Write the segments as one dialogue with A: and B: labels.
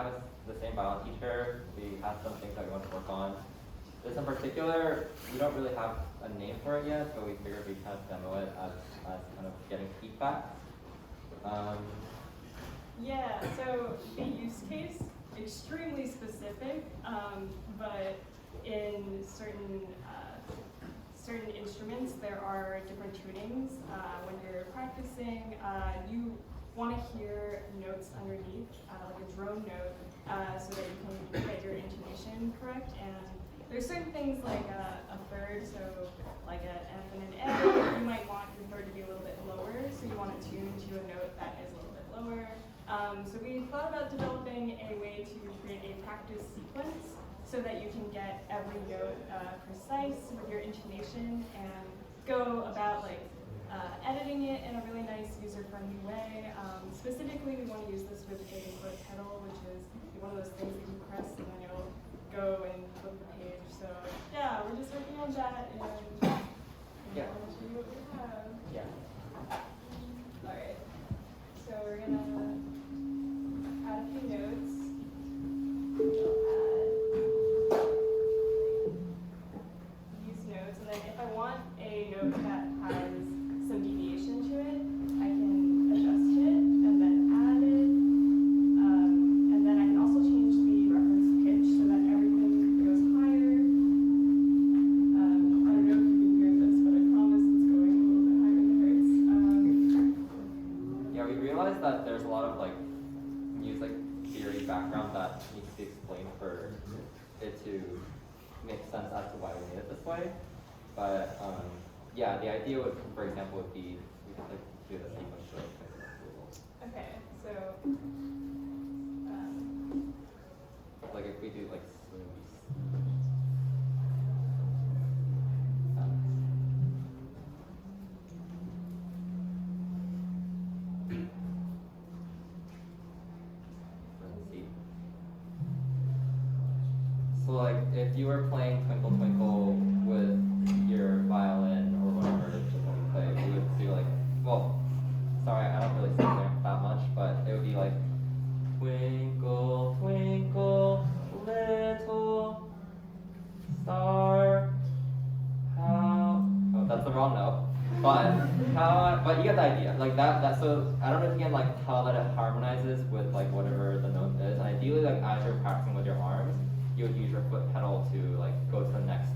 A: have the same violin teacher. We had some things that we want to work on. This in particular, we don't really have a name for it yet, but we figured we'd kind of demo it as kind of getting feedback.
B: Yeah, so the use case, extremely specific, but in certain instruments, there are different tunings. When you're practicing, you want to hear notes underneath, like a drone note, so that you can get your intonation correct. And there's certain things like a third, so like an F and an A, you might want your third to be a little bit lower, so you want to tune to a note that is a little bit lower. So we thought about developing a way to create a practice sequence so that you can get every note precise with your intonation and go about like editing it in a really nice user-friendly way. Specifically, we want to use this with a foot pedal, which is one of those things that you press and then it'll go and flip the page. So yeah, we're just working on that and
A: Yeah.
B: I'll show you what we have.
A: Yeah.
B: All right. So we're gonna add a few notes. We'll add these notes, and then if I want a note that has some deviation to it, I can adjust it and then add it. And then I can also change the reference pitch so that everything goes higher. I don't know if you can hear this, but I promise it's going a little bit higher than it hurts.
A: Yeah, we realized that there's a lot of like music theory background that needs to be explained for it to make sense as to why we made it this way. But yeah, the idea would, for example, would be we could like do the sequence of
B: Okay, so
A: like if we do like so like if you were playing Twinkle Twinkle with your violin or whatever that you play, we would do like, well, sorry, I don't really sing there that much, but it would be like twinkle, twinkle, little star, how, oh, that's the wrong note, but you get the idea, like that, so I don't know if you can like tell that it harmonizes with like whatever the note is, and ideally like as you're practicing with your arms, you would use your foot pedal to like go to the next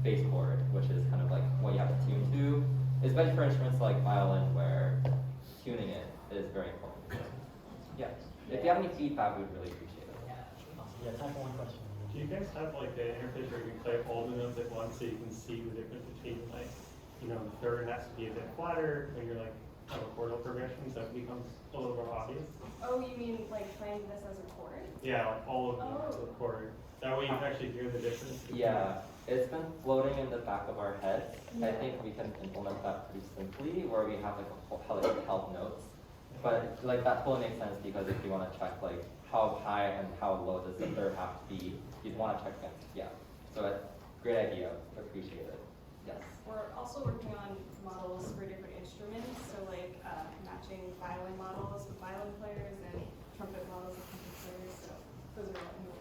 A: bass chord, which is kind of like what you have to tune to, especially for instruments like violin where tuning it is very important. Yeah, if you have any feedback, we'd really appreciate it.
C: Yeah, time for one question.
D: Do you guys have like an interface where you can play all the notes at once so you can see the difference between like, you know, the third has to be a bit flatter when you're like have a chordal progression, so it becomes a little more obvious?
B: oh, you mean like playing this as a chord?
D: Yeah, like all of them as
B: Oh.
D: a chord. That way you can actually hear the difference.
A: Yeah, it's been floating in the back of our heads. I
B: Yeah.
A: think we can implement that pretty simply, where we have like a whole held notes. But like that totally makes sense because if you want to check like how high and how low does the third have to be, you'd want to check that. Yeah. So great idea. Appreciate it. Yes.
B: We're also working on models for different instruments, so like matching violin models with violin players and trumpet models with trumpet players. So those are all in the